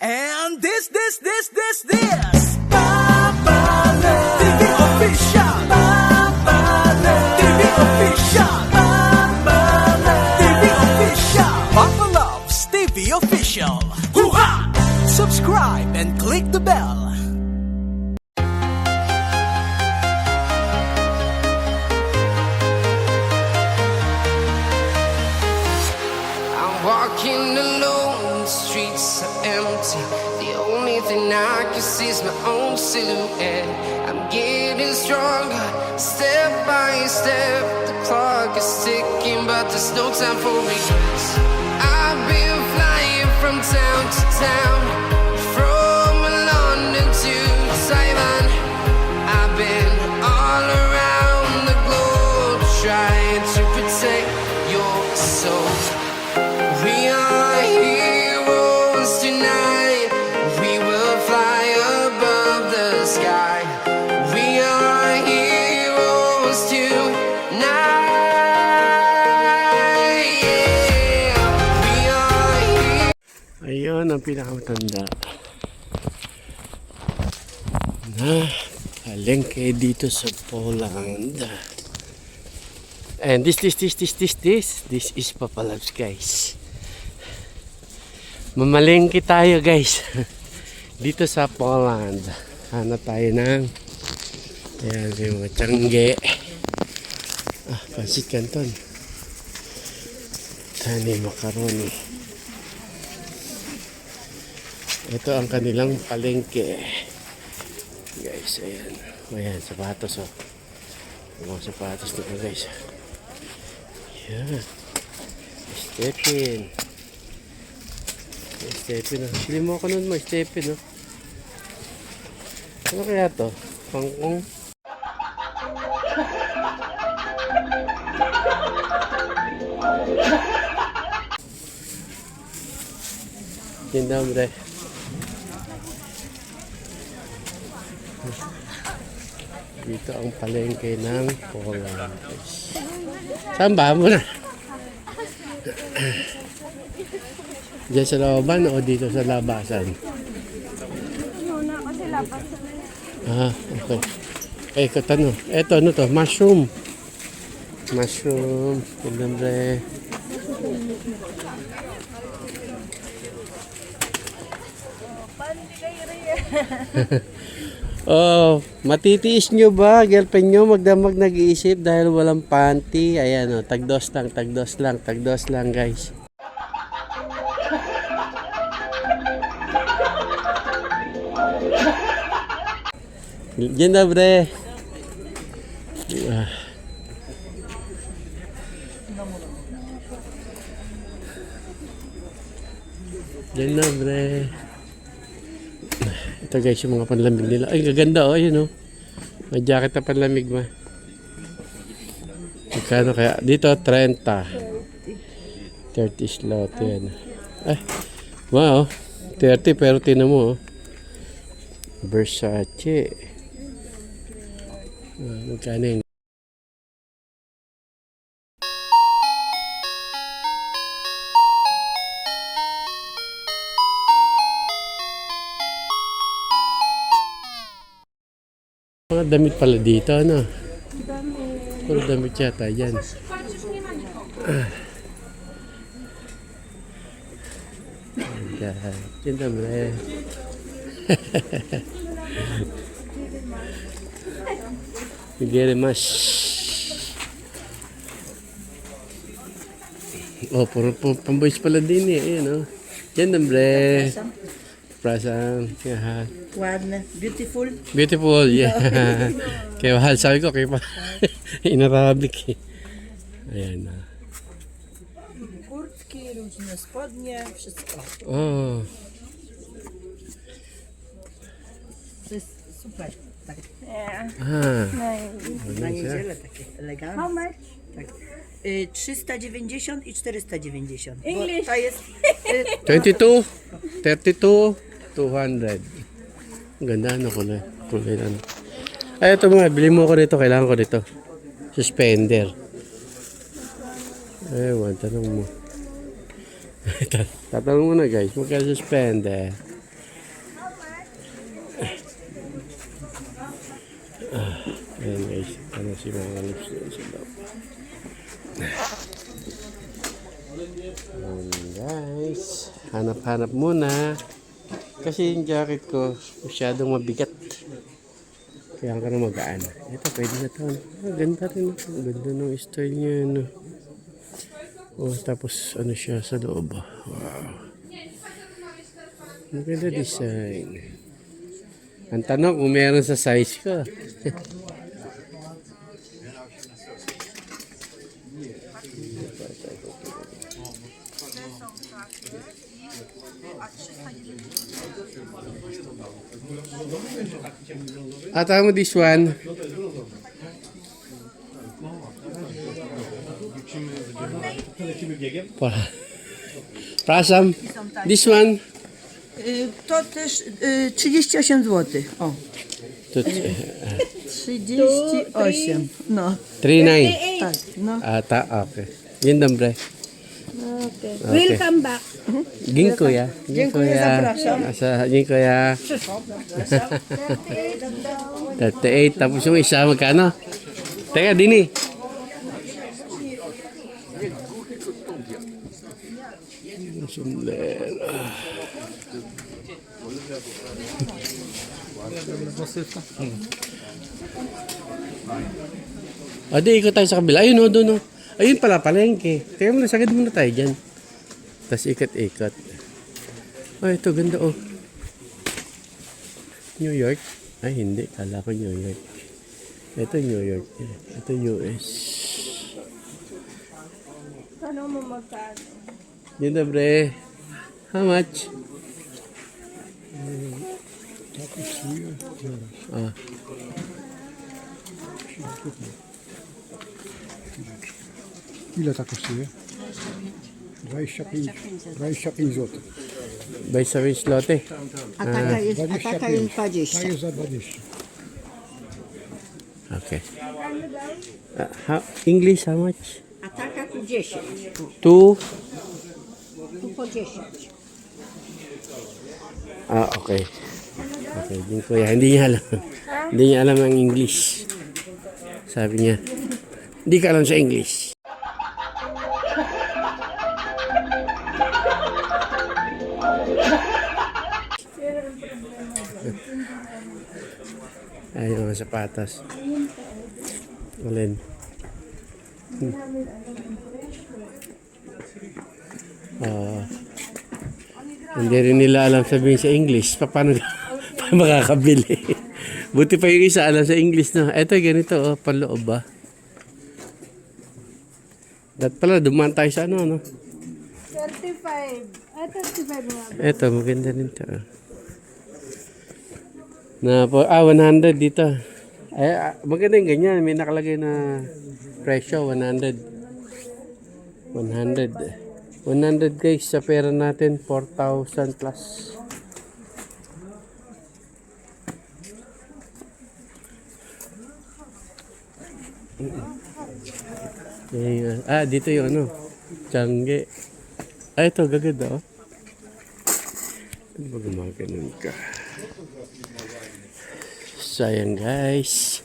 And this Papa Love TV official. Papa Love TV official. Papa Love TV official. Papa Loves TV official. Hoo-ha! Subscribe and click the bell. Walking alone, the streets are empty. The only thing I can see is my own silhouette. I'm getting stronger, step by step. The clock is ticking, but there's no time for regrets. I've been flying from town to town, from London to Taiwan. I've been all around the globe, trying to protect your soul. We are heroes tonight. We will fly above the sky. We are heroes tonight. Yeah. We are heroes. Ayun ang pinakamatanda na palengke dito sa Poland. And this is Papa Loves, guys. Mamalengke tayo, guys. Dito sa Poland. Hanap tayo ng ayan, yung mga tiyangge. Pansit Canton. Tani macaroni. Ito ang kanilang palengke. Guys, ayan. Ayan, sapatos, oh. Mga sapatos nito, guys. Ayan. Stepin. Stepin, oh. Sili mo ako nun mo, Stepin, oh. Ano kaya to? Pangkong? Dzień dobry. Dito ang palengke ng Poland. Saan ba mo na? Diyan sa labasan o dito sa labasan? Muna kasi labasan na yun. Okay. Eh, katano. Eto, ano to? Mushroom. Mushroom. Nombre. Oh, matitiis nyo ba? Girlfriend nyo magdamag nag-iisip dahil walang panty. Ayan, oh, tagdos lang, guys. Dzień dobry. Dzień dobry. Ito, guys, yung mga panlamig nila. Ay, gaganda, oh, yun, oh. May jacket na panlamig, ma. Magkano kaya? Dito, 30. 30 slot, yan. Ay, wow, 30, pero tinan mo, oh. Versace. Magkano yun? Mga damit pala dito, ano? Damit. Puro damit yata, yan. Dzień dobry. Very much. Oh, puro pamboys pala din eh. Ayan, oh. Dzień dobry. Prasang. Yeah. Ładne, beautiful. Beautiful, yeah. Kaya mahal, sabi ko, kaya pa in-Arabic eh. Ayan na. Kurtki, różne spodnie, wszystko. Oh. To jest super. Tak. Yeah. Nice. Na niedzielę takie eleganckie. How much? Tak. 390 i 490. Bo English. to jest 22, 32, 200. Ang ganda, ano, kulay, ano. Ay, ito mga, bili mo ko dito, kailangan ko dito. Suspender. Ewan, tanong mo. Tatanong mo na, guys, magka-suspender. Ayan guys, ano si mga lips doon sa loob. Ayan guys, hanap-hanap muna. Kasi yung jacket ko masyadong mabigat. Kaya ka na magaan. Ito, pwede na ito. Ganda rin. Ang ganda ng style niya. Ano. Oh, tapos ano siya sa loob. Wow. Maganda design. Ang tanong kung meron sa size ko. Ata mo this one. Przepraszam. This one. To też 38 zł. O, To 38. No, 3.9. tak, no. Ata, okay. Yun dobre. Okay. Welcome back. Ginkgo ya. Dziękuję, zapraszam. Ginkgo ya. 38. Tapos yung isa magkano? Teka, Dini. Sombrero. Adi, ikot tayo sa kabila. Ayun o, doon o. Ayun pala, palengke. Kaya muna, sagad muna tayo dyan. Tapos ikot-ikot. Oh, ito, ganda o. New York? Ay, hindi. Kala ko New York. Ito New York. Ito US. Tanong mo magkano? Yun na, bre. How much? Ah. Ile ta kosztuje? 25 zł. By sa lote. A taka jest 20. Ta jest za 20. Okay. English, how much? A taka tu 10. Two. Tu po 10. Ah, okay. Okay, din kuya. Hindi niya alam. Hindi niya alam ang English. Sabi niya, hindi ka alam sa English. Ay, yung mga sapatos. Alin? Hindi rin nila alam sabihin sa English. Paano makakabili? Buti pa yung isa alam sa English, no? Eto, ganito, oh, panloob ba? Dat pala, dumaan tayo sa ano, no? 35. Ay, 35 nga. Eto, maganda rin to. Na po, 100 dito. Ay, maganda yung ganyan. May nakalagay na presyo, 100. 100 guys, sa pera natin, 4,000 plus. Dito yung ano, Tiangge. Ito, gaganda, oh. Ano ba gumaganon ka? Sayang, guys.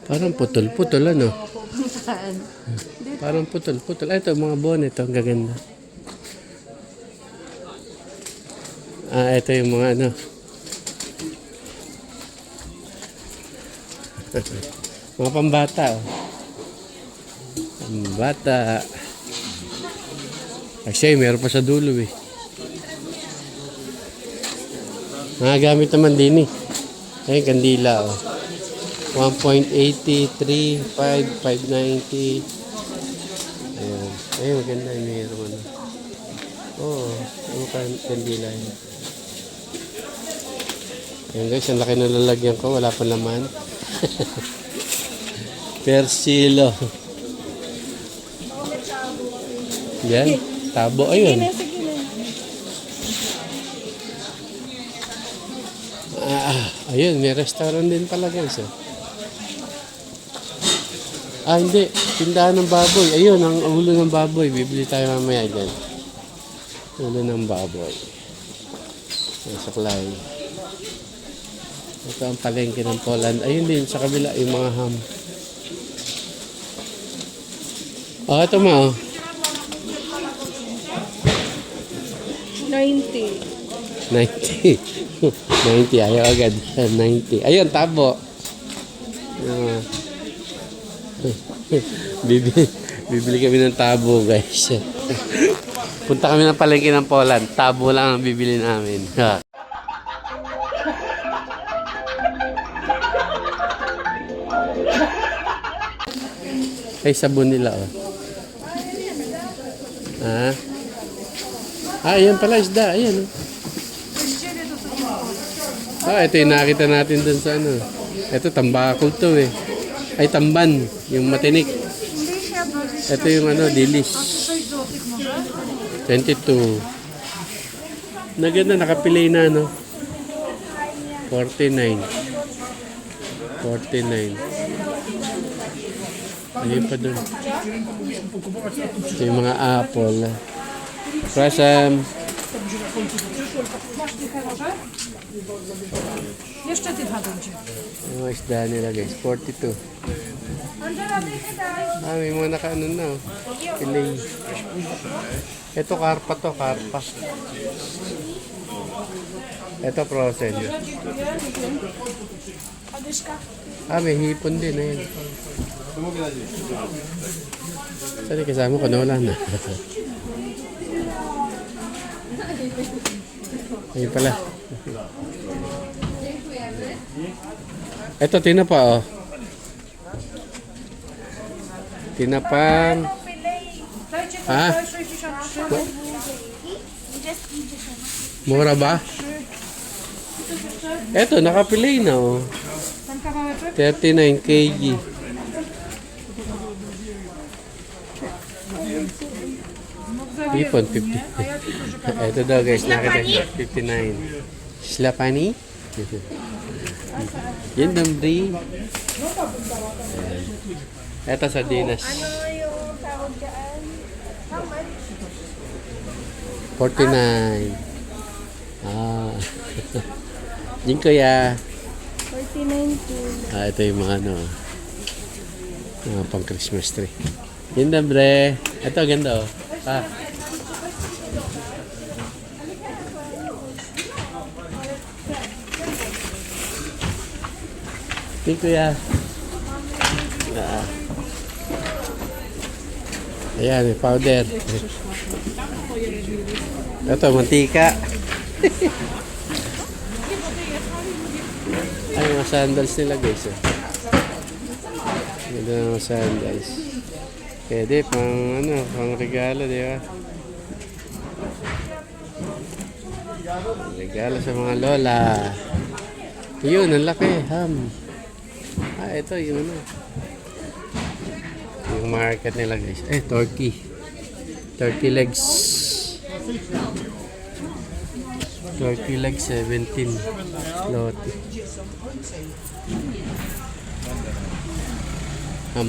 Parang putol-putol, ano? Parang putol-putol. Ito, mga bonnet, ito, ang gaganda. Ito yung mga ano. Mga pambata, oh. Pambata. Actually, meron pa sa dulo, eh. Mga gamit naman din, eh. Ayun, kandila, oh. 1.83, 590. Ayan. Ayun, maganda yung meron. Oo, ano kandila yun. Ayan guys, ang laki na lalagyan ko. Wala pa laman. Persilo. Yan, tabo. Ayun. Ayun, may restaurant din pala guys. Ah, hindi. Tindahan ng baboy. Ayun, ang ulo ng baboy. Bibili tayo mamaya dyan. Ulo ng baboy. Ang saklay. Ito ang palengke ng Poland. Ayun din, sa kabila, yung mga ham. Oh, ito mo. 90. 90. 90. Ayaw agad. 90. Ayun, tabo. Bibili kami ng tabo, guys. Punta kami ng palengke ng Poland. Tabo lang ang bibili namin. Ay, sabon nila, oh. Ah. Ah, ayan pala, isda. Ayan, oh. Ah, ito yung nakita natin dun sa ano. Ito, tambakol to, eh. Ay, tamban. Yung matinik. Ito yung ano, dilis. 22. Naganda, nakapilay na, no? 49. 49. Ayun pa dun. Ito yung mga apple. Prasam. Yung isda nila, guys. 42. Ah, may mga naka-ano na, oh. Pilay. Ito, karpa to, karpa. Ito, frozen. Ah, may hipon din, ayun. Saan yung kasama ko? Nawala na. Ayun pala. Ito, tinapa, oh. Tinapang. Ha? Mura ba? Ito, nakapilay na, oh. 39 kg. Ipon, 50. Ito daw, guys, nakita niyo. 59. Slapani? Yan, damri. Ito, sardinas. Ano yung tawag dyan? How much? 49. Ah. Yung kuya. 49 to. Ah, ito yung mga ano. Mga pang Christmas tree. Yan, dambre. Ito, ganda, oh. Ah. Yung kuya. Ah. Ayan, may powder. Ito, mantika. Ay, mga sandals nila, guys. Ganda ng mga sandals. Pwede, pang regalo, di ba? Regalo sa mga lola. Yun, ang laki, ham. Ah, ito, yung ano. Yung market nila, guys. Eh, turkey. Turkey legs. Turkey legs, 17. Lot. Ham.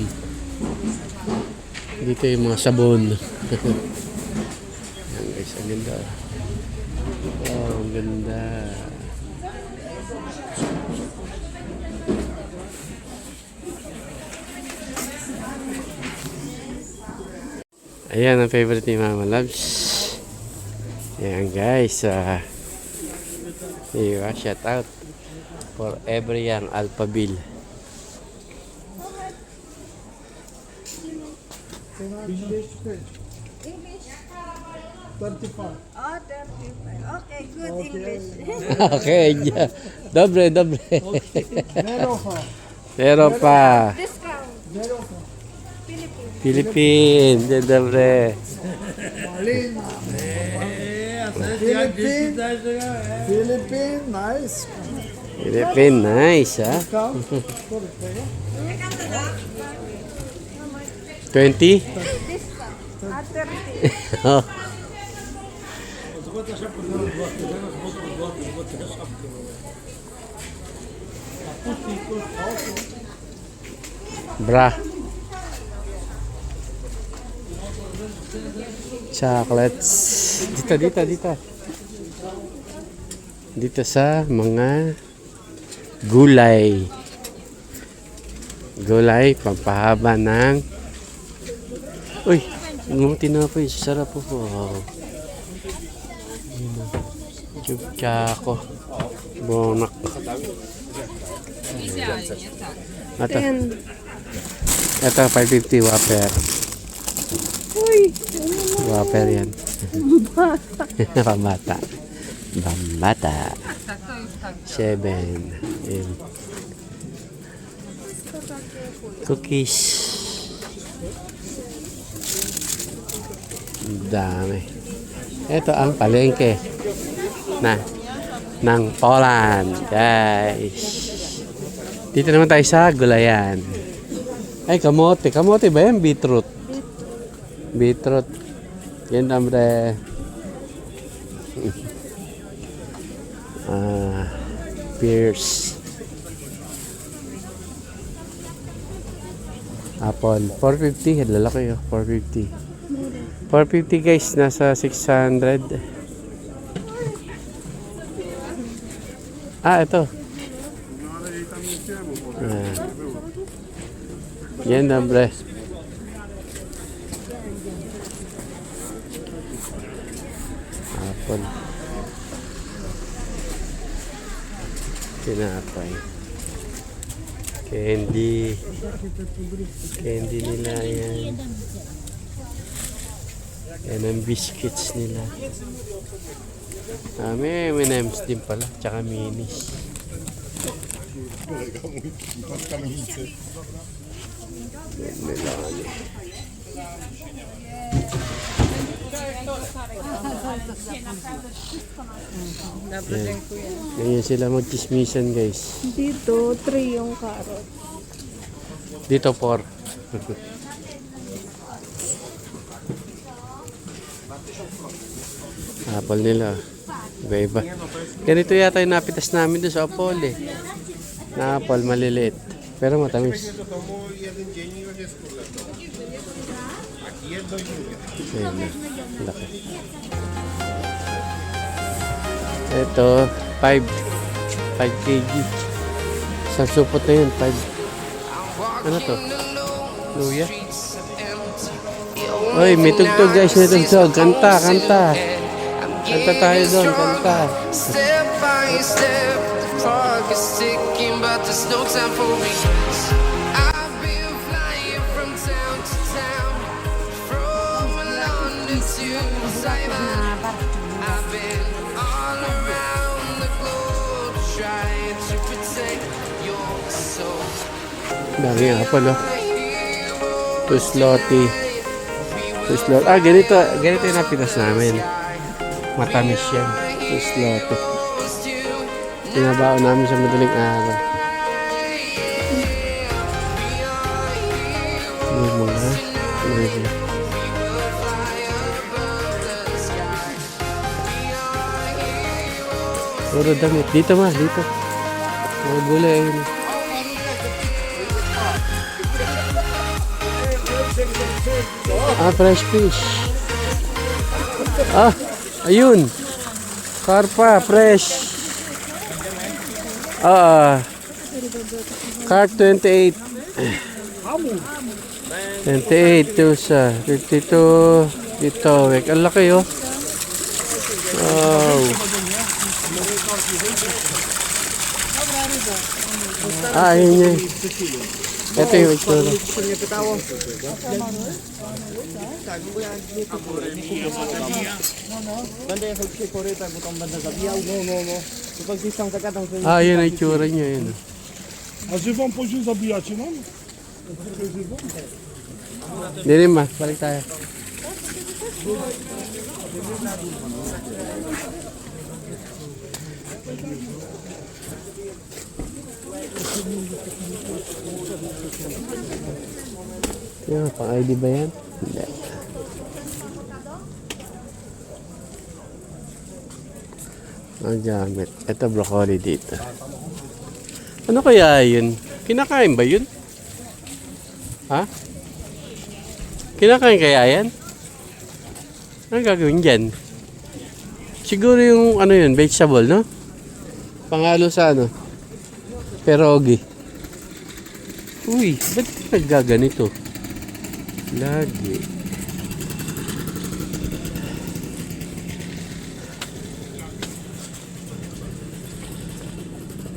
Dito yung mga sabon. Ayan, guys, ang ganda. Oh, ang ganda. Ayan ang favorite ni Mama Loves. Ayan, guys. Shout out for every young Alphaville. Oh, 35. Okay, good English. Okay, yeah. Dobre. Meron pa. Discount. Philippines. Dobre. Philippine, nice. Philippines, nice, ha? Come. 20? At 30. Oh. Bra. Chocolates. Dito. Dito sa mga gulay. Gulay, pampahaba ng... Uy, tinapay. Sarap po po. Wow. Chubchako. Bonak. Ito, 550 Whopper. Whopper yan. Pambata. 7. Ayan. Cookies. Dami. Ito ang palengke ng Poland, guys. Dito naman tayo sa gulayan. Ay, kamote. Kamote ba yan? Beetroot. Beetroot. Yan, hombre. Pears. Apple. 450. Lalaki yun. 450. 450 guys. Nasa 600. Ito. Yan, hombre. Apple. Tinapay. Candy. Candy nila yan. Yan ang biscuits nila. May M&M's din pala. Tsaka minis. Meloni. Ganyan sila magchismisan guys. Dito, 3 yung carrot. Dito 4. Apple nila. Iba-iba. Ganito yata yung napitas namin doon sa apple eh. Na apple maliliit. Pero matamis. Ayan na. Laki. Ito, 5 kg. Sa supot na yun, 5. Ano to? Luya? Uy, may tugtog guys na tugtog. Kanta. Kanta tayo doon, kanta. Step by step, the clock is ticking, but there's no time for regrets. I've been flying from town to town, from London to Taiwan. I've been all around the globe, trying to protect your soul. Daming apple oh. Tusloti. Ganito yung napitas namin. Matamis yan. Tusloti. Pinabao namin sa madaling araw. Puro damit. Dito ma, dito. Mga gulay ayun. Fresh fish. Ayun. Karpa, fresh. Carp 28. 28 to sa 52 dito. Ang laki oh. Wow. Ayun yun. Ito yung itsura. Yun ang itsura niya. Yun. A żywą poziom zabijacie nam? Hindi rin ma. Balik tayo. Yan, pang-ID ba yan? Hindi. Ang gamit. Ito broccoli dito. Ano kaya yun? Kinakain ba yun? Ha? Kinakain kaya yan? Ano gagawin dyan? Siguro yung ano yun, vegetable, no? Pangalo sa ano? Pierogi. Uy, ba't naggaganito? Lagi.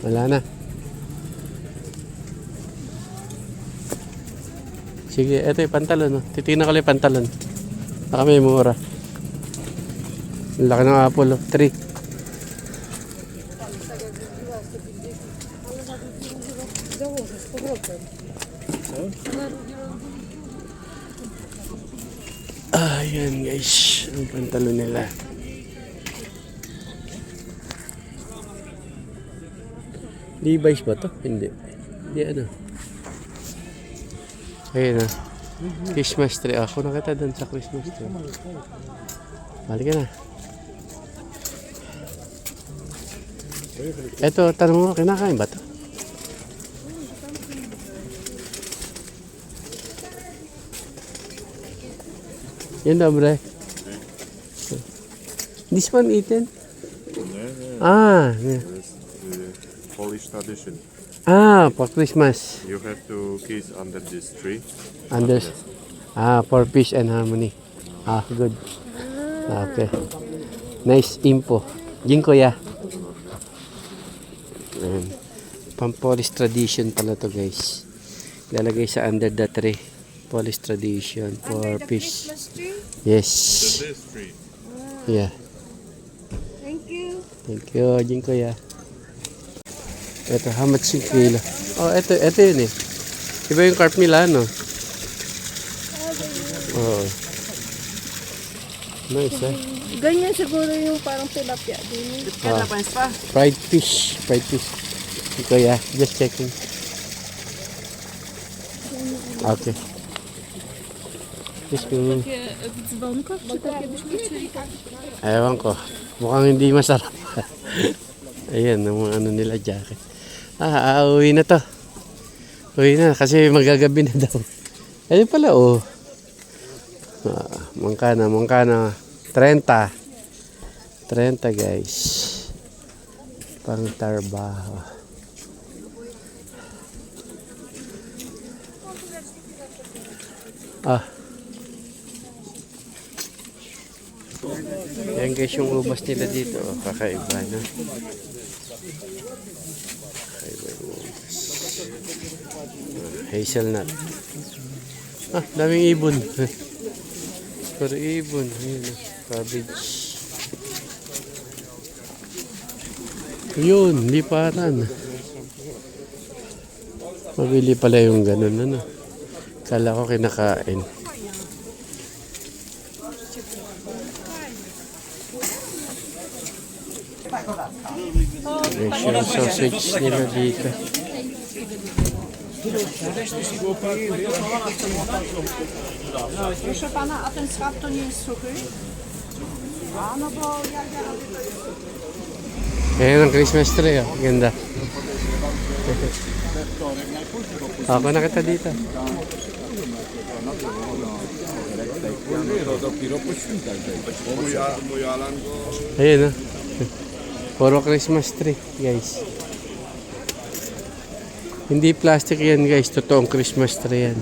Wala na. Sige, eto yung pantalon. No? Titignan ko lang yung pantalon. Baka may mura. Ang laki ng apple. 3. Ayan guys. Ang pantalon nila. Levi's ba to? Hindi. Hindi ano. Ayun na. Christmas tree. Ako nakita doon sa Christmas tree. Balik ka na. Eto, tanong mo, kinakain ba to? Yan daw, bre. This one eaten? Ah, yeah. Polish tradition. Ah, for Christmas. You have to kiss under this tree. Under, for peace and harmony. Ah, good. Okay. Nice info. Jing kuya. Ayan. Pang-Polish tradition pala to guys. Lalagay sa under the tree. Polish tradition for peace. Yes. This tree. Yeah. Thank you. Thank you, Jing kuya. Ito, how much yung kilo? Oh, ito yun eh. Iba yung carp nila, no? Oh. Nice, eh? Ganyan siguro yung parang tilapia din. Fried fish. Fried fish. Ito, yeah. Just checking. Okay. Just go. Takie w dzwonkach, czy takie byśmy chcieli? Ewan ko. Mukhang hindi masarap. Ayan, ang mga ano nila jacket. Uwi na to. Uwi na, kasi magagabi na daw. Ayun pala, oh. Mangkana. 30. 30, guys. Pang trabaho. Yan guys yung ubas nila dito. Oh, kakaiba na. Kakaiba yung ubas. Hazelnut. Daming ibon. Pero ibon. Ayun, cabbage. Yun, liparan. Mabili pala yung ganun, ano. Kala ko kinakain. Yung sausage nila dito. Proszę pana, a ten schab to nie jest suchy? A no bo ja Ayan ang Christmas tree, oh. Ganda. Ako nakita dito. Ayan, oh. Puro Christmas tree, guys. Hindi plastic yan, guys. Totoong Christmas tree yan.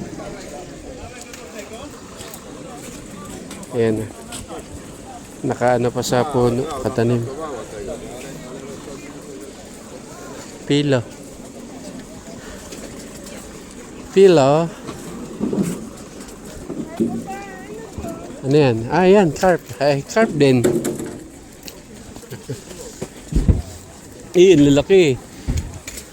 Ayan, oh. Nakaano pa sa puno, katanim. Pilo. Ano yan? Yan, carp. Carp din. Ang lalaki.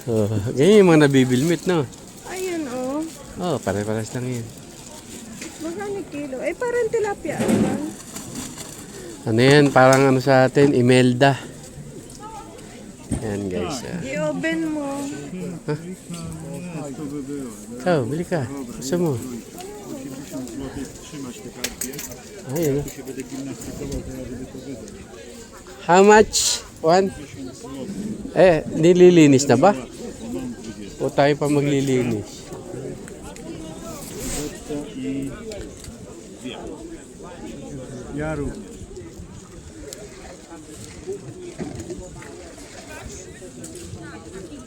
Oh, ganyan yung mga nabibilmit, no? Ayun, oh. Oh, pare-pares lang yan. Magkano kilo? Eh, parang tilapia. Diba? Ano yan? Parang ano sa atin, Imelda. Yan, guys. I-oven mo. Ikaw, bili ka. Gusto mo? Ayun. How much? One? Nililinis na ba? O tayo pa maglilinis? Yaru.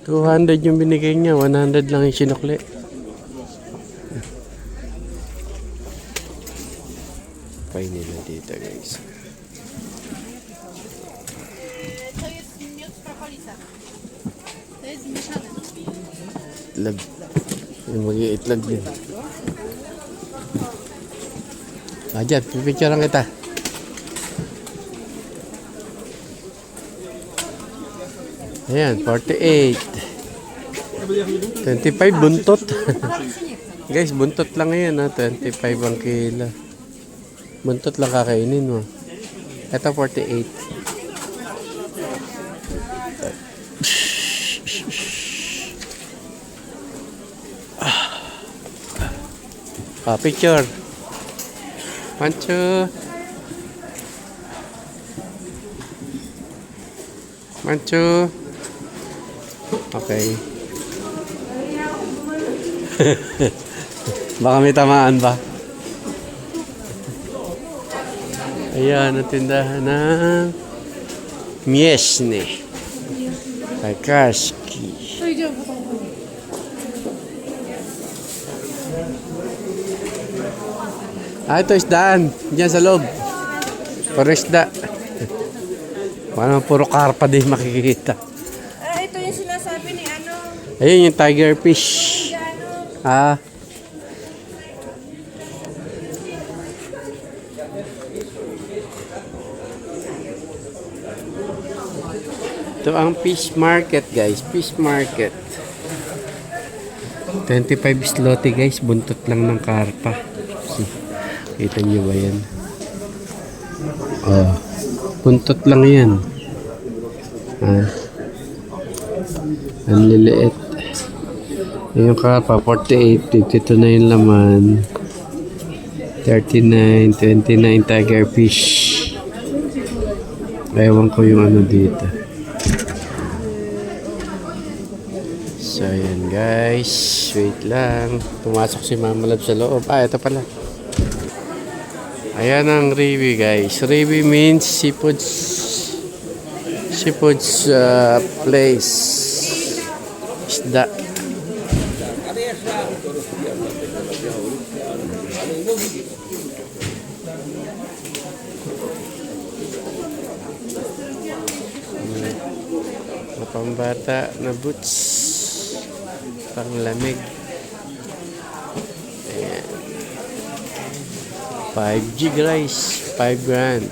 200 yung binigay niya, 100 lang yung sinukli. Pay nila dito guys. To jest miód z propolisem. To jest zmieszane. Itlog. Yung mag-iitlog din. Dyan, pipicturean kita. Ayan, 48. 25 buntot. Guys, buntot lang yan ha. 25 ang kilo. Buntot lang kakainin mo. Ito 48. Picture. 1, 2. 1, 2. Okay. Baka may tamaan ba? Ayan, ang tindahan ng Miesne. Kakaski. Ito isdaan. Diyan sa loob. Puro isda. Parang puro karpa din makikita. Ito yung sinasabi ni ano. Ayun yung tiger fish. Ah. Ito ang fish market guys. Fish market. 25 zloty guys. Buntot lang ng karpa. Kita nyo ba yan? Oh. Buntot lang yan. Ah. Ang liliit. Yung karpa, 48, 52 na yung laman. 39, 29 tiger fish. Ewan ko yung ano dito. So, ayan guys. Wait lang. Pumasok si Mama Love sa loob. Ah, ito pala. Ayan ang riwi guys. Riwi means seafoods place. Isda. Pambata na boots. Panglamig. Ayan. 5G guys. 5 grand.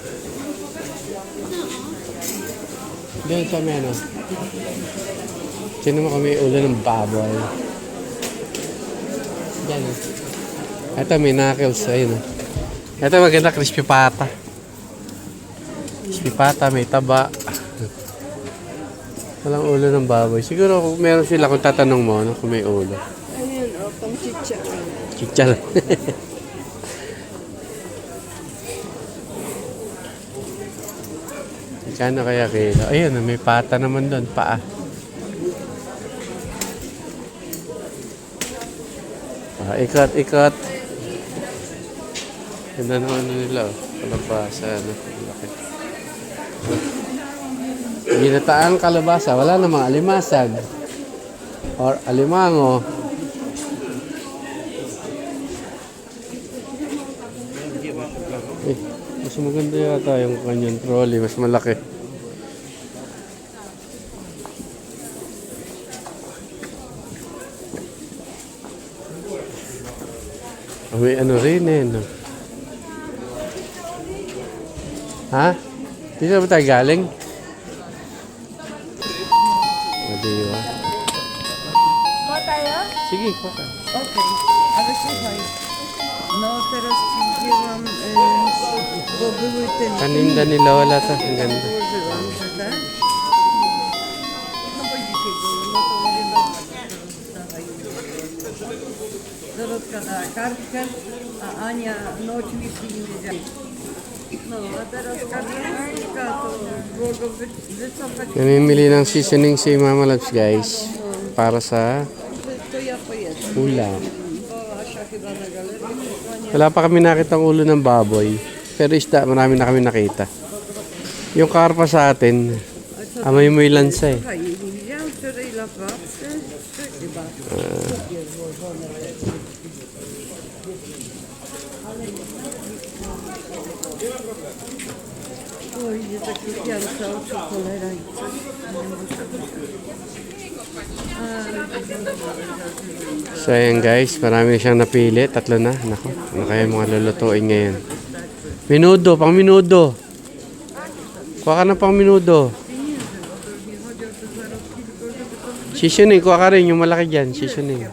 Diyan sa may ano. Sino mo kami ulo ng baboy? Diyan. Ito may knuckles. Ayun. Ito maganda crispy pata. Crispy pata. May taba. Walang ulo ng baboy. Siguro kung meron sila kung tatanong mo ano, kung may ulo. Ayun, pang chicha. Chicha lang. Kano kaya kilo? Ayun, may pata naman doon, paa. Ikot, ikot. Ganda naman nila, oh. Kalabasa, ano. Laki. Ginataang kalabasa, wala namang alimasag. Or alimango. Mas maganda yata yung kanyang trolley, mas malaki. May ano rin eh, no? Ha? Dito ba tayo galing? O, diba? Ko tayo? Sige, kuha. Okay. Ale słuchaj. No teraz wzięłam, bo były te Paninda nila wala to. Ang ganda. Włożyłam, że tak? No bo dzisiaj były, no to mówię, dobra, dawaj. Dorotka dała kartkę, a Ania no oczywiście nie wiedziała. No, a teraz kartka to było go wycofać, Namimili ng seasoning si Mama Loves guys. Para sa to ja pojedę. ulam. Bo Asia chyba na galerii, Wala pa kami nakitang ulo ng baboy. Pero isda, marami na kami nakita. Yung karpa sa atin, amoy-moy lansa eh. Słuchaj, widziałam wczoraj lapawce, chyba. Oj, nie takie pianka oczu, cholera i coś. Nie muszę So ayan guys, marami siyang napili. Tatlo na. Nako, ano kaya mga lulutuin ngayon? Minudo, pang minudo. Kuha ka na pang minudo. Seasoning, kuha ka rin yung malaki dyan. Seasoning.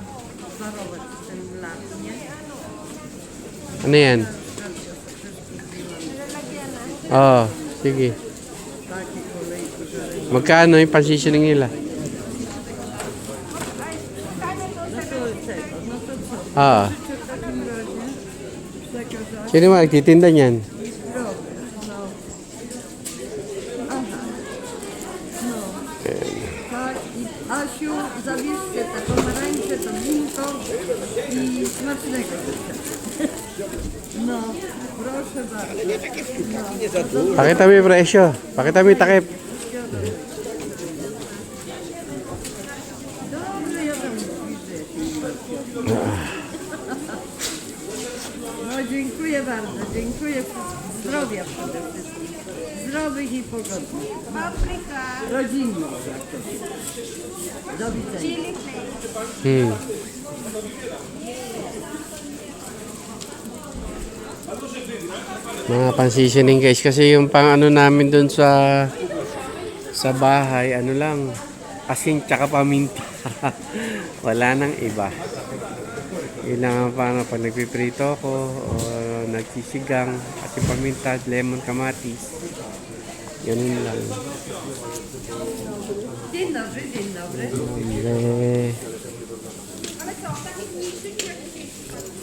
Ano yan? Oo, sige. Magkano yung pan-seasoning nila? Ah. Sino ba nagtitinda niyan? Tak, i Asiu, zawieźcie te pomarańcze, to winko i smacznego życzę. No, proszę bardzo. Pakita mo yung presyo. Pakita mo yung takip. Dobrze, ja tam widzę. No, dziękuję bardzo, dziękuję. Zdrowia przede wszystkim. Zdrowych i pogodnych. Rodzinnych. Do widzenia. Mga pan-seasoning guys. Kasi yung pang ano namin dun sa bahay, ano lang, asin tsaka paminta. Wala nang iba. Yun lang ang paano pag nagpiprito ako o nagsisigang, asin paminta, lemon, kamatis. Ganun lang. Dzień dobry, dzień dobry.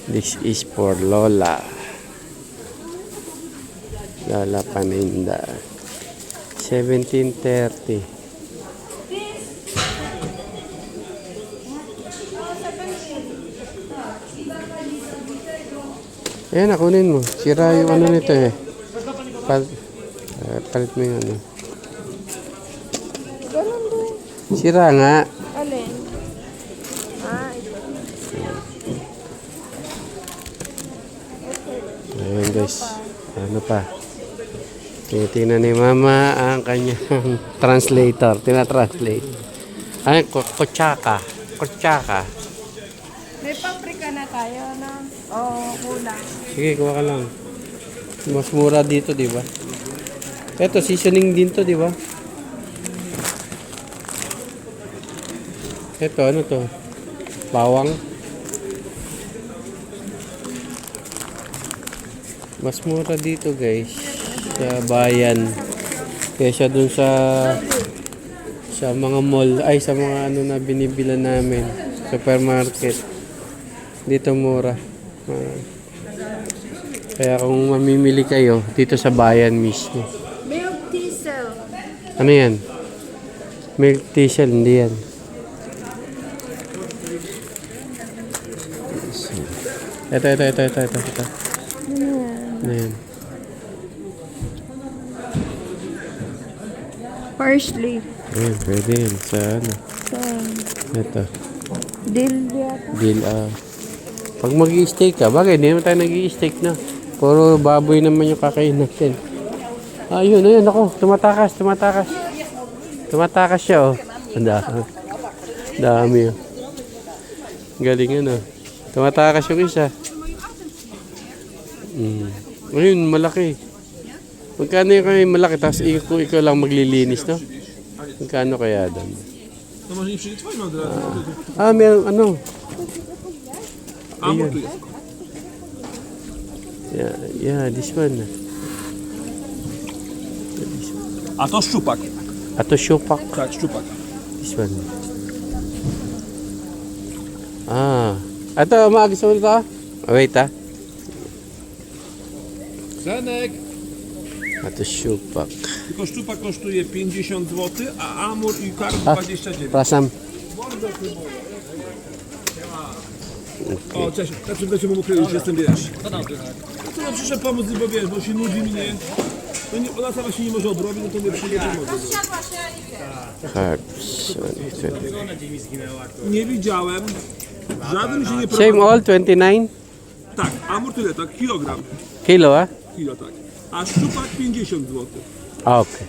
This is for Lola. Lola Paninda. 17:30. Ayan, nakunin mo. Sira yung ano nito eh. Palit mo yung ano. Sira nga. Alin? Ah, ito. Ayan guys. Ano pa? Tinitingnan ni Mama ang kanyang translator. Tina-translate. Ay, kutsaka. Kutsaka. May paprika na tayo, no? Oo, kulang. Sige, kuha ka lang. Mas mura dito, di ba? Ito, seasoning din to, di ba? Ito, ano to? Bawang. Mas mura dito, guys. Sa bayan. Kaysa dun sa mga mall. Ay, sa mga ano na binibila namin. Supermarket. Dito mura. Kaya kung mamimili kayo, dito sa bayan mismo. Milk diesel. Ano yan? Milk diesel, hindi yan. Ito. Ano yan? Parsley. Ayan, pwede yan. Sa ano? Ito. Dill. Deal, pag mag-i-steak ka, bagay, hindi naman tayo nag-i-steak na. Puro baboy naman yung kakain natin. Ayun, ako. Tumatakas. Tumatakas siya, oh. Ang dami, oh. Galing, ano. Tumatakas yung isa. Ayun, malaki. Magkano yung kayo malaki, tapos ikaw lang maglilinis, no? Magkano kaya doon? Meron, ano? Amor tu jest. Yeah, this one. A to szczupak. A to syopak. Tak, szczupak. This one. Ito, maagis mo dito. Wait, Zenek. A to syopak. Tylko szczupak kosztuje 50 zł, a amur i karp 29. Prasam. O, cześć. Na czym będziemy mu kryć? Już jestem, wiesz. To ja przyszedł pomóc, bo wiesz, bo się nudzi mnie. No nie, ona sama się nie może odrobić, no to nie przyjdzie pomóc. Herbs. Nie widziałem. Żaden się nie Same prowadzi. all, 29 Tak, amur tyle, tak, kilogram. kilo, ah? Kilo, tak. A szczupak 50 zł. Okay.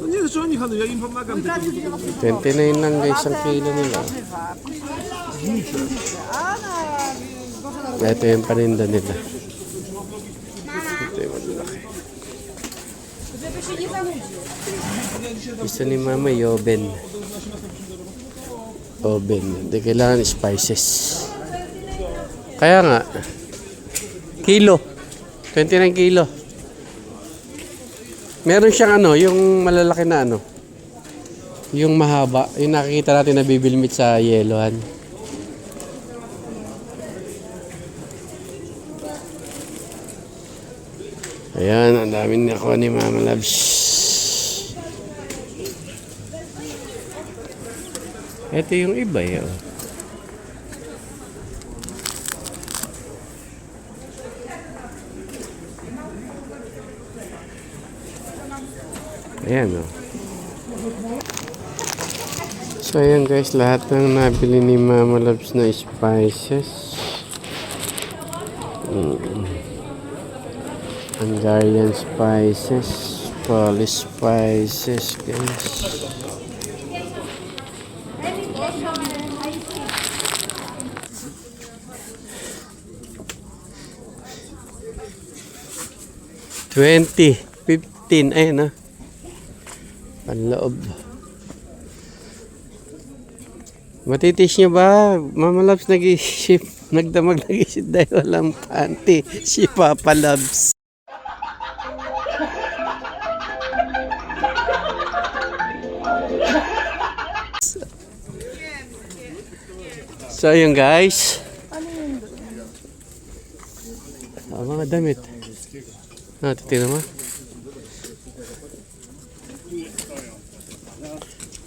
No nie, że oni handlują, ja im pomagam. Tylko 29 lang guys ang kilo nila. Ito yung paninda nila. Ito yung malaki. Gusto ni mama yung oven. Oven. Hindi kailangan spices. Kaya nga. Kilo. 29 kilo. Meron siyang ano, yung malalaki na ano. Yung mahaba. Yung nakikita natin na bibilmit sa yelohan. Ayan, ang daming nakuha ni Mama Labs. Ito yung iba yun. Ayan o. So ayan guys, lahat ng nabili ni Mama Labs na spices. Hungarian spices, Polish spices, guys. $20, $15, ayun panloob. Matitis niya ba? Mama Labs nag-isip, nagdamag nag-isip dahil walang panty. Si Papa Labs. So yun guys. Mga damit. Titignan mo.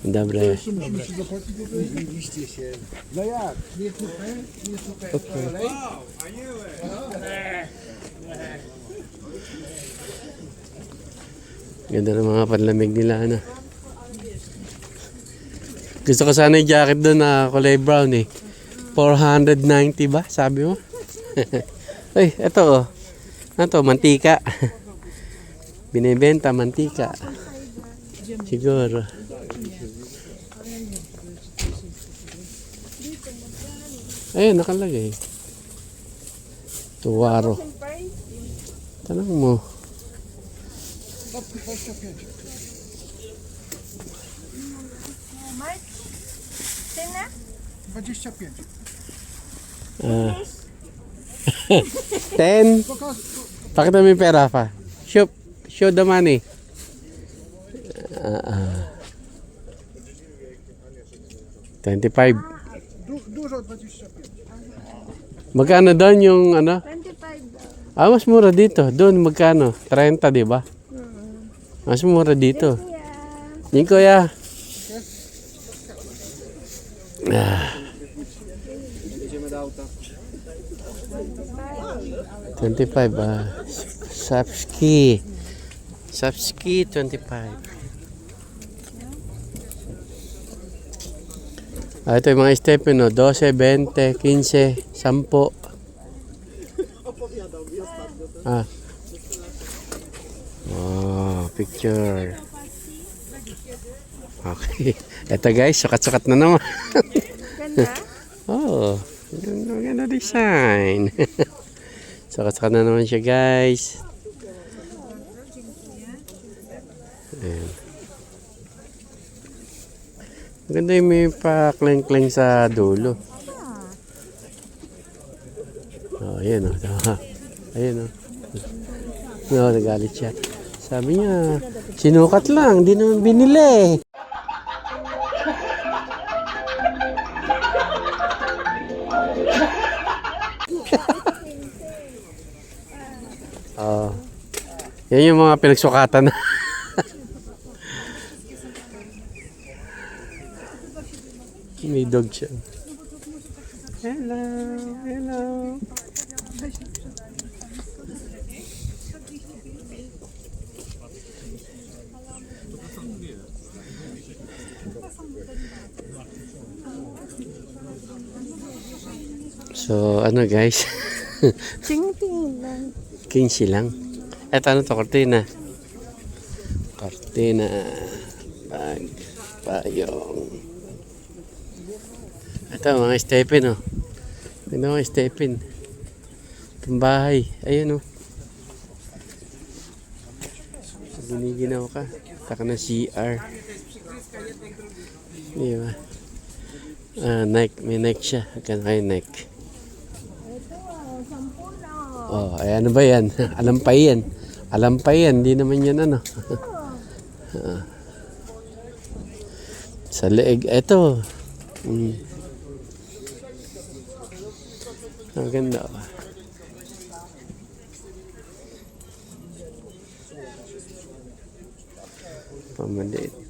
Dobre. Okay. Ganda ng mga panlamig nila ano. Gusto ko sana yung jacket doon na kulay brown eh. 490 ba? Sabi mo? Ay, eto oh. Ano to? Mantika. Binibenta mantika. Siguro. Ayun, nakalagay. Tuwaro. Tanong mo. Cena? 10. Pakita mo yung pera pa. Show the money. 25. Magkano doon yung ano? 25. Mas mura dito. Doon magkano? 30, di ba? Mas mura dito. Yung kuya. 25 Sapski 25. Ito yung mga step no, 12, 20, 15, 10. Picture. Okay. Ito guys, sukat-sukat na naman. Ganda? Ganda design. Sukat-sukat na naman siya guys. Ayan. Maganda yung may pa-kleng-kleng sa dulo. Ayan o. Ayan o. Nagalit siya. Sabi niya, sinukat lang, di naman binili. Yan yung mga pinagsukatan na. May dog siya. Hello, hello. So, ano guys? Ting-ting lang. 15 lang. Eto, ano to? Cortina. Cortina. Bag. Payong. Ito, mga stepin, oh. Ito, mga stepin. Itong bahay. Ayun, oh. Giniginaw ka. Taka na CR. Di ba? Nike. May Nike siya. Hagkan kayo Nike. Oh, ay ano ba yan? Alampay yan. Alampay yan. Hindi naman yan ano. Sa leeg. Ito. Ang ganda. Pamaliit.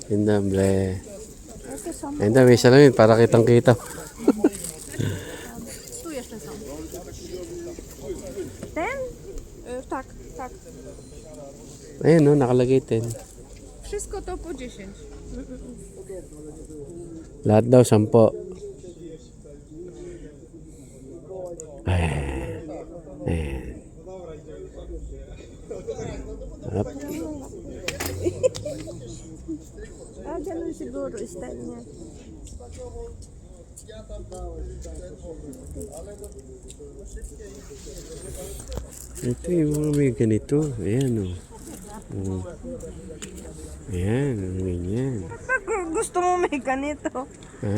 Indambre. Ito, may salamin para kitang-kita. Tu jeszcze są. Ten? Tak, tak. Ayun, no, nakalagay 10. Wszystko to po 10. Lahat daw 10. Ayan. Ayan. Up. Ganun siguro style niya. Ito yung mga may ganito. Ayan, o. Oh. Ayan, ganyan. Gusto mo may ganito? Ha?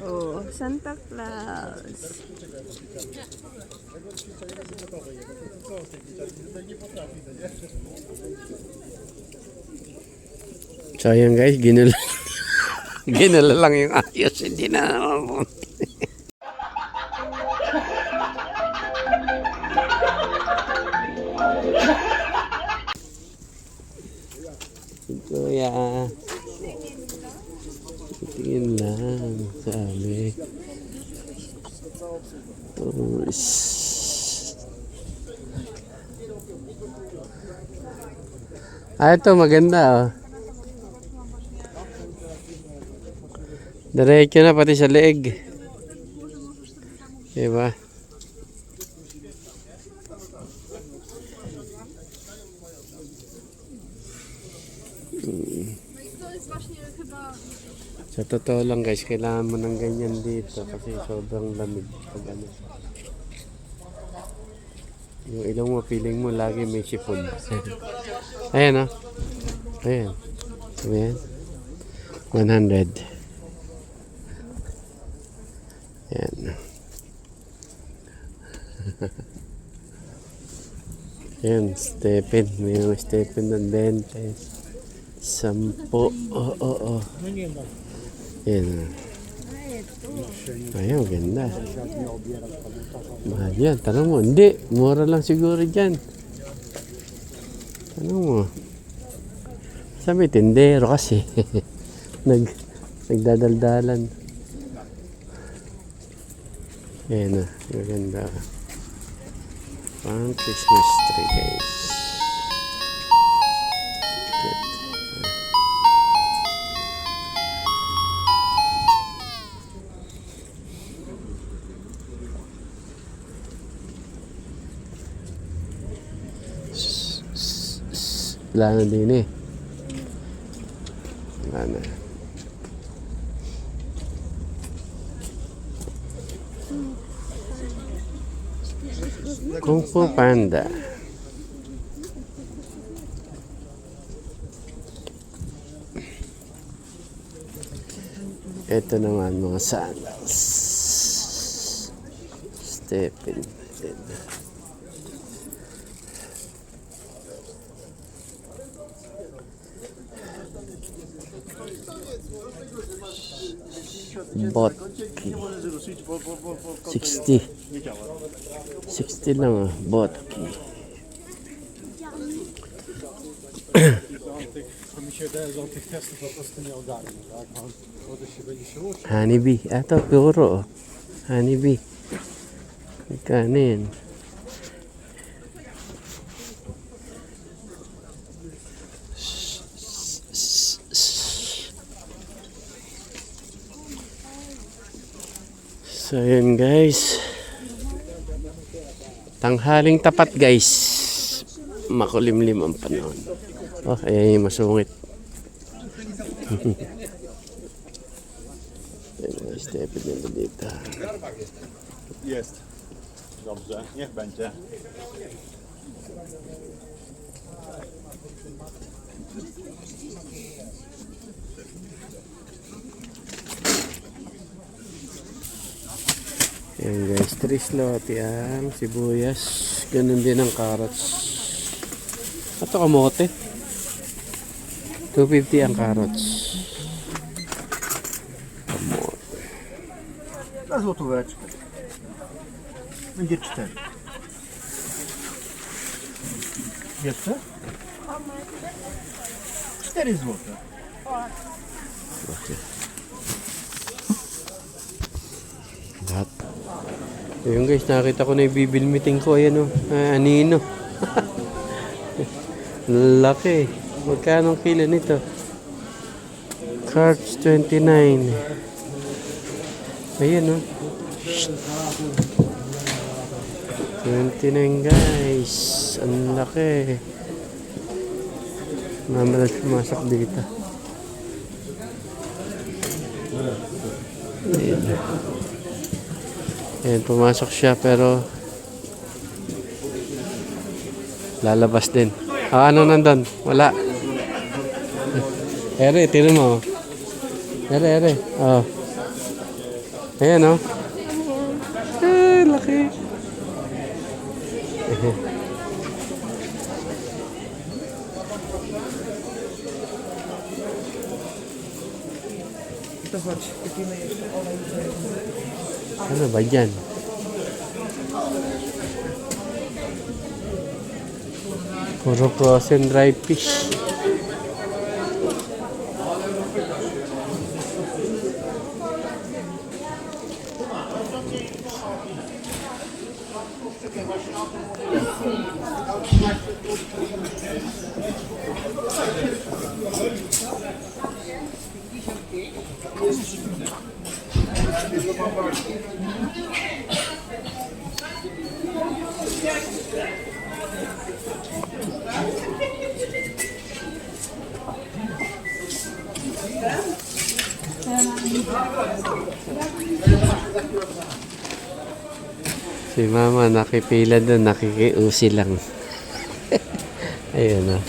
Oh, Santa Claus. So, ayan guys, ginala. Ginala lang yung ayos. Hindi na naman. Kuya. Tingin lang. Sabi. Ito maganda oh. Diretso na pati sa leeg. Diba? Sa totoo lang guys, kailangan mo ng ganyan dito kasi sobrang lamig pag ano. Yung ilong mo, feeling mo lagi may sipon. Ayan o. Ayan. Ayan. 100. Ayan. Ayan, stepin. May mga stepin ng 20. 10. Oo. Ayan. Ayun, ganda. Mahal yan. Tanong mo. Hindi. Mura lang siguro dyan. Tanong mo. Sabi, tindero kasi. Nagdadaldalan. Ayan na. Maganda. Pang Christmas tree, guys. Good. Wala na din eh. Wala na. Kung Fu Panda. Ito naman mga sandals. Stepin. Botki. 60. 60 lang ah. Botki. To mi się wydaje, że on tych testów po prostu nie ogarnie, tak? On młody się będzie się uczył. Honeybee. Ito, puro. Oh. Honeybee. Magkano yan? So yun guys. Tanghaling tapat guys. Makulimlim ang panahon. Oh, ayan yung masungit. Ayan, stepin nila dito. Jest. Dobrze, niech będzie. Ayan guys, 3 slot yan, sibuyas, ganun din ang carrots. Ito kamote. 250 ang carrots. Kamote. Na złotóweczkę. Będzie 4. Jeszcze? 4 złote. Lahat. Ayun guys, nakita ko na yung bibilmiting ko. Ayan o, anino. Laki. Magkano ang kilo nito? Carrots 29. Ayan o. 29 guys. Ang laki. Mamalas pumasok dito. Ayan. Ayan, pumasok siya pero lalabas din. Ah, ano nandun? Wala. Ere, tira mo. Ere. Oh. Ayan, oh. Laki. Ano ba dyan? Puro frozen dry fish. Si mama nakipila doon, nakikiusi lang. Ayun o.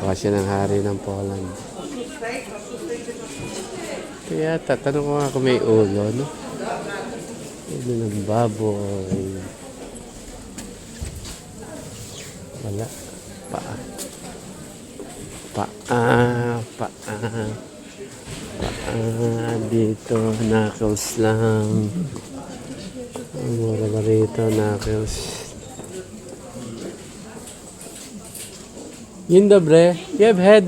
Baka siya ng hari ng Poland. Kaya tatanong ko nga kung may ulo, no? Ulo ng baboy. Wala. Paa. Dito, knuckles lang. Mura ba rito, knuckles? Yun dobre. You have head.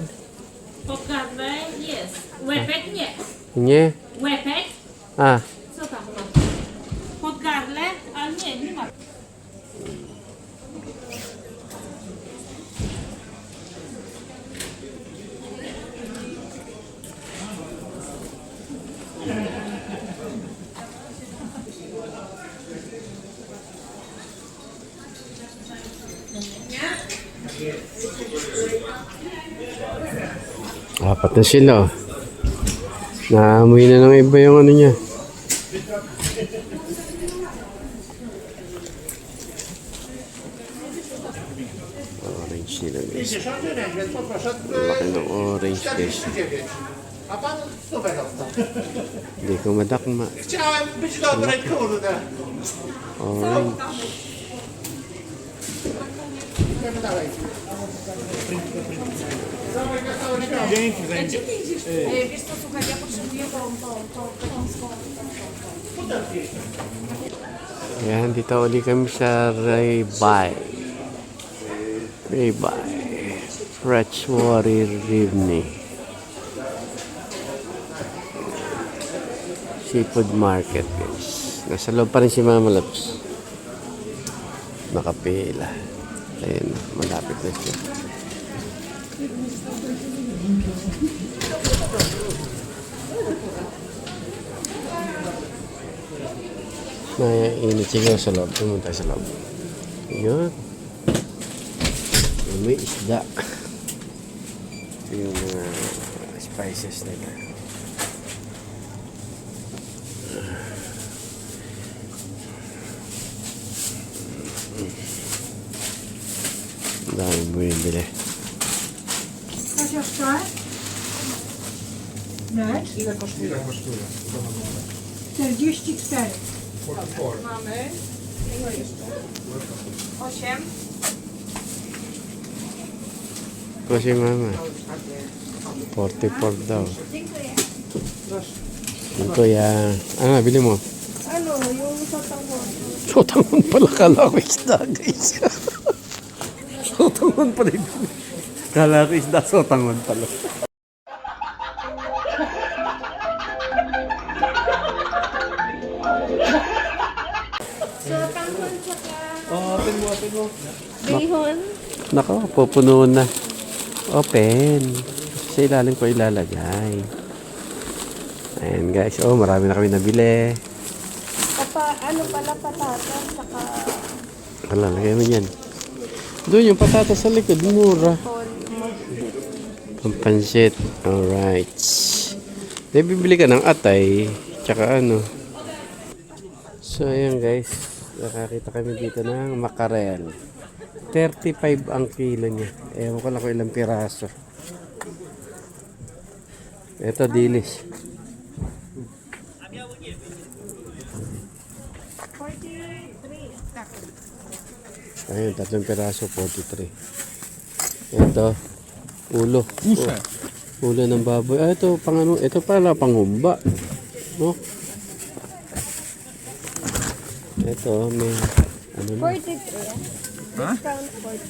Pokażę, jest. Łepek nie. Nie? Łepek? Ah. Co tam masz? Pod gardle? Ale nie ma. Apat na sila, oh. Naamoy na ng iba yung ano niya. Orange kilo guys. Laki ng orange guys. A pan stówę dostał. Hindi ko madakma. Chciałem być dobry, kurde. Orange. Idziemy dalej. Wiesz co, słuchaj, ja potrzebuję tą pekonską. Yan, dito uli kami sa Raybay. Raybay. Freshwater Rivney. Seafood market guys. Nasa loob pa rin si Mama Loves. Nakapila. Ayun, malapit na siya. Mainit siguro sa loob. Pumunta sa loob. Ayun. May isda. Ito yung mga spices nila. Ang daming bumibili. Kasia szczaj? Nie? Ile kosztuje? 44. Mamy. Ile jeszcze? 8. Kasi Mama. 44 daw. Ito yan. Ano, bili mo? Ano, yung satangon. Sotangon pala. Kala ko isda guys. Sotangon pala. Kala ko isda. Sotangon pala. Satangon tsaka Open mo. bihon. Nako, pupuno na. Open. Sa ilalim ko ilalagay. Ayan guys. Oh, marami na kami nabili. Ano pala, patatas, saka Wala, lagay mo yan. Doon yung patatas sa likod. Mura. Ang pansit. Alright. Dahil bibili ka ng atay. Tsaka ano. So, ayan guys. Nakakita kami dito ng makarel. 35 ang kilo niya. Ewan ko lang kung ilang piraso. Ito, dilis. Ayun, 3 piraso, 43. Ito, ulo. Ulo ng baboy. Ah, ito, pang ano, ito pala, panghumba. No? Ito, may, ano na. 43. Discount 40.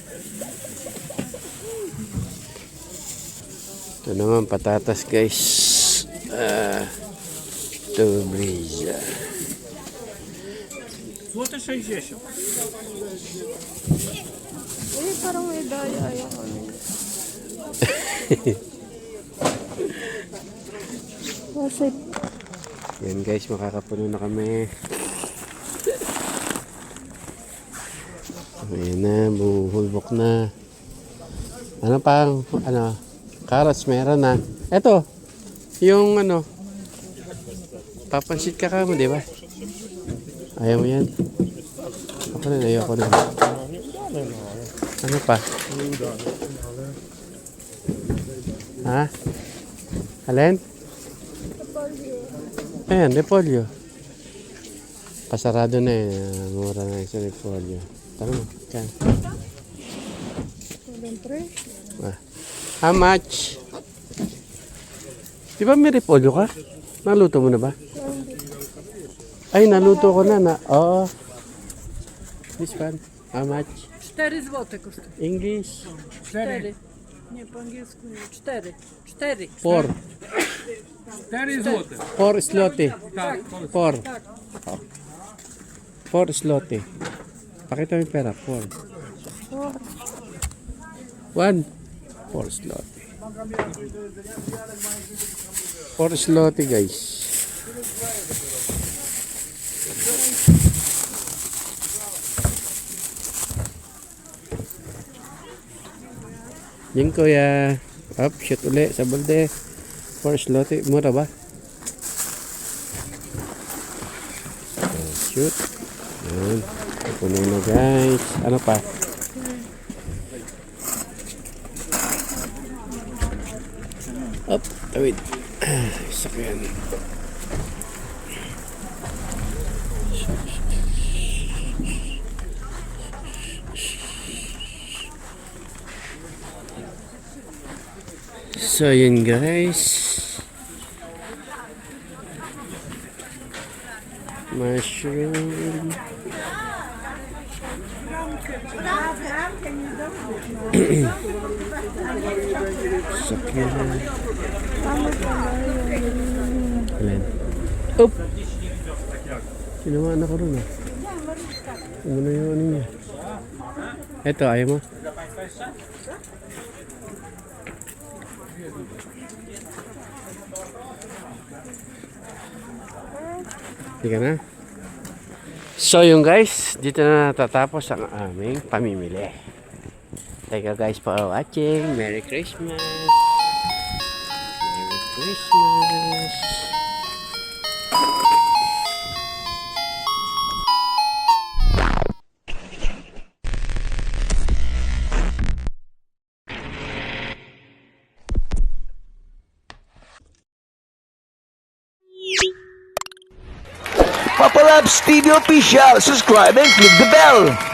Ito naman, patatas guys. Ito, breeze. Złote 60. Parang may daya. Ayaw ko na. Kasi Yan guys, makakapuno na kami. Ayan na, buhulbok na. Ano pang, ano, carrots meron na. Eto, yung ano, papansit ka mo, di ba? Ayaw mo yan? Ako na, ayaw ko na. Ano pa? Ha? Alin? Ayan, repolyo. Pasarado na eh. Mura na yung repolyo. Tara mo. Kan. How much? Di ba may repolyo ka? Naluto mo na ba? Ay, naluto ko na. Oo. This one. How much? 4 złote kosztuje. English? 4. Nie, po angielsku nie. 4. 4. 4. 4 złote. 4 zloty. Tak, 4. 4 zloty. Pakita mo yung pera. 4. 1. 4 zloty. 4 zloty guys. Yung kuya. Up, shoot uli sa balde. 4 zloty. Mura ba? Shoot. Yan. Puno na guys. Ano pa? Up, tawid. Sakyan. So yun guys. Mushroom. Sakyan. Alin? Oop! Sinamaan ako rin ah. Muna yung ano niya. Eto, ayaw mo? Hindi ka na? So yung guys, dito na natatapos ang aming pamimili. Thank you guys for watching. Merry Christmas! Merry Christmas! Papa Labs TV Official. Subscribe and click the bell.